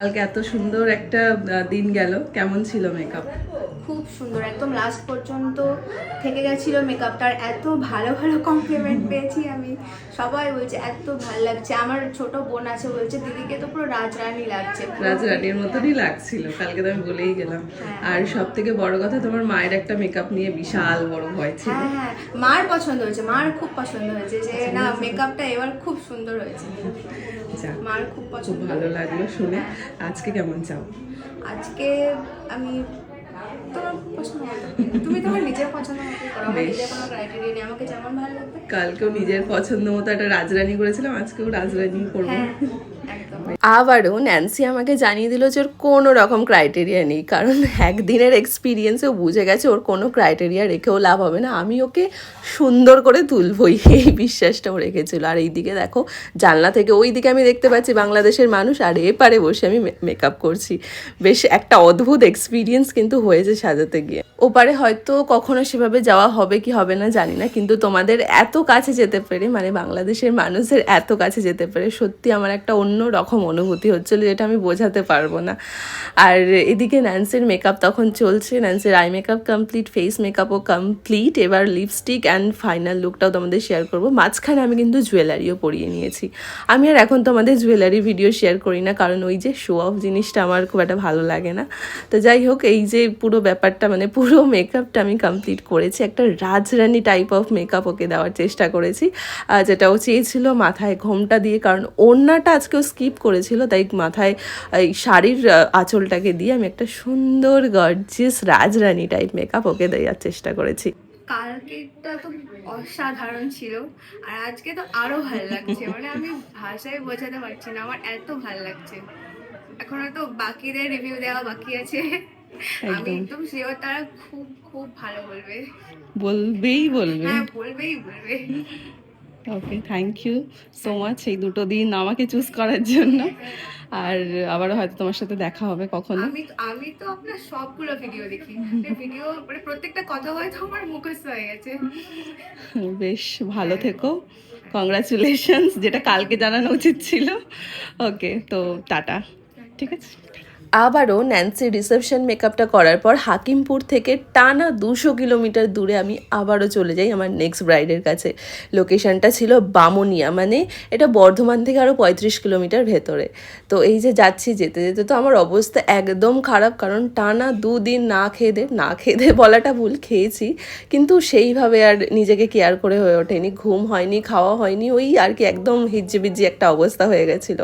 কালকে এত সুন্দর একটা দিন গেল, কেমন ছিল মেকআপ? খুব সুন্দর, একদম লাস্ট পর্যন্ত থেকে গেছিল মেকআপটার। এত ভালো ভালো কমপ্লিমেন্ট পেয়েছি আমি। সবাই বলছে এত ভালো লাগছে। আমার ছোট বোন আছে, বলছে দিদিকে তো পুরো রাজরানী লাগছে। রাজরানীর মতনই লাগছিল কালকে, তো আমি বলেই গেলাম। আর সব থেকে বড় কথা, তোমার মায়ের একটা মেকআপ নিয়ে বিশাল বড় ভয় ছিল। হ্যাঁ হ্যাঁ, মার পছন্দ হয়েছে, মার খুব পছন্দ হয়েছে যে না মেকআপটা এবার খুব সুন্দর হয়েছে। মার খুব পছন্দ, ভালো লাগলো শুনে। আজকে কেমন চাও? আজকে আমি তোমার পছন্দ মতো, তুমি তোমার নিজের পছন্দ মতো করো, আমার নিজের কোনো ক্রাইটেরিয়া নেই, আমাকে যেমন ভালো লাগবে। কালকেও নিজের পছন্দ মতো একটা রাজরানী করেছিলাম, আজকেও রাজরানী করবো। হ্যাঁ একদম। আবারও ন্যান্সি আমাকে জানিয়ে দিল যে ওর কোনো রকম ক্রাইটেরিয়া নেই, কারণ একদিনের এক্সপিরিয়েন্সেও বুঝে গেছে ওর কোনো ক্রাইটেরিয়া রেখেও লাভ হবে না, আমি ওকে সুন্দর করে তুলবই, এই বিশ্বাসটাও রেখেছিল। আর এইদিকে দেখো, জানলা থেকে ওই দিকে আমি দেখতে পাচ্ছি বাংলাদেশের মানুষ, আর এপারে বসে আমি মেকআপ করছি। বেশ একটা অদ্ভুত এক্সপিরিয়েন্স কিন্তু হয়েছে সাজাতে গিয়ে। ওপারে হয়তো কখনো সেভাবে যাওয়া হবে কি হবে না জানি না, কিন্তু তোমাদের এত কাছে যেতে পেরে, মানে বাংলাদেশের মানুষের এত কাছে যেতে পেরে সত্যি আমার একটা অন্য রকম অনুভূতি হচ্ছিল, যেটা আমি বোঝাতে পারবো না। আর এদিকে ন্যান্সির মেকআপ তখন চলছে, ন্যান্সির আই মেকআপ কমপ্লিট, ফেস মেকআপও কমপ্লিট, এবার লিপস্টিক অ্যান্ড ফাইনাল লুকটাও তোমাদের শেয়ার করবো। মাঝখানে আমি কিন্তু জুয়েলারিও পরিয়ে নিয়েছি। আমি আর এখন তোমাদের জুয়েলারি ভিডিও শেয়ার করি না, কারণ ওই যে শো অফ জিনিসটা আমার খুব একটা ভালো লাগে না। তো যাই হোক, এই যে পুরো ব্যাপারটা, মানে পুরো মেকআপটা আমি কমপ্লিট করেছি, একটা রাজরানী টাইপ অফ মেকআপ ওকে দেওয়ার চেষ্টা করেছি, যেটাও চেয়েছিল মাথায় ঘোমটা দিয়ে, কারণ ওড়নাটা আজকেও স্কিপ করেছিল, তাই মাথায় এই শাড়ির আঁচলটাকে দিয়ে আমি একটা সুন্দর গর্জিয়াস রাজরানী টাইপ মেকআপ ওকে দেওয়ার চেষ্টা করেছি। কালকেটা তো অসাধারণ ছিল, আর আজকে তো আরো ভালো লাগছে, মানে আমি ভাষায় বোঝাতে পারছি না, আমার এত ভালো লাগছে। এখনো তো বাকিদের রিভিউ দেওয়া বাকি আছে, আমি একদম শিওর তারা খুব খুব ভালো বলবে। বলবে। হ্যাঁ বলবেই বলবে। ওকে, থ্যাংক ইউ সো মাচ এই দুটো দিন আমাকে চুজ করার জন্য। আর আবারও হয়তো তোমার সাথে দেখা হবে কখনো। আমি তো আপনার সবগুলো ভিডিও দেখি, ভিডিও মানে প্রত্যেকটা কথা হয়তো আমার মুখস্থ হয়ে গেছে। বেশ ভালো থেকো, কংগ্রাচুলেশনস, যেটা কালকে জানানো উচিত ছিল। ওকে, তো টাটা। ঠিক আছে। আবারও ন্যান্সির রিসেপশন মেকআপটা করার পর হাকিমপুর থেকে টানা 200 কিলোমিটার দূরে আমি আবারও চলে যাই আমার নেক্সট ব্রাইডের কাছে। লোকেশনটা ছিল বামুনিয়া, মানে এটা বর্ধমান থেকে আরও 35 কিলোমিটার ভেতরে। তো এই যে যাচ্ছি, যেতে যেতে তো আমার অবস্থা একদম খারাপ, কারণ টানা 2 দিন না খেয়ে বলাটা ভুল, খেয়েছি কিন্তু সেইভাবে আর নিজেকে কেয়ার করে হয়ে ওঠেনি, ঘুম হয়নি, খাওয়া হয়নি, ওই আর কি একদম হিজ্জিবিজ্জি একটা অবস্থা হয়ে গেছিলো।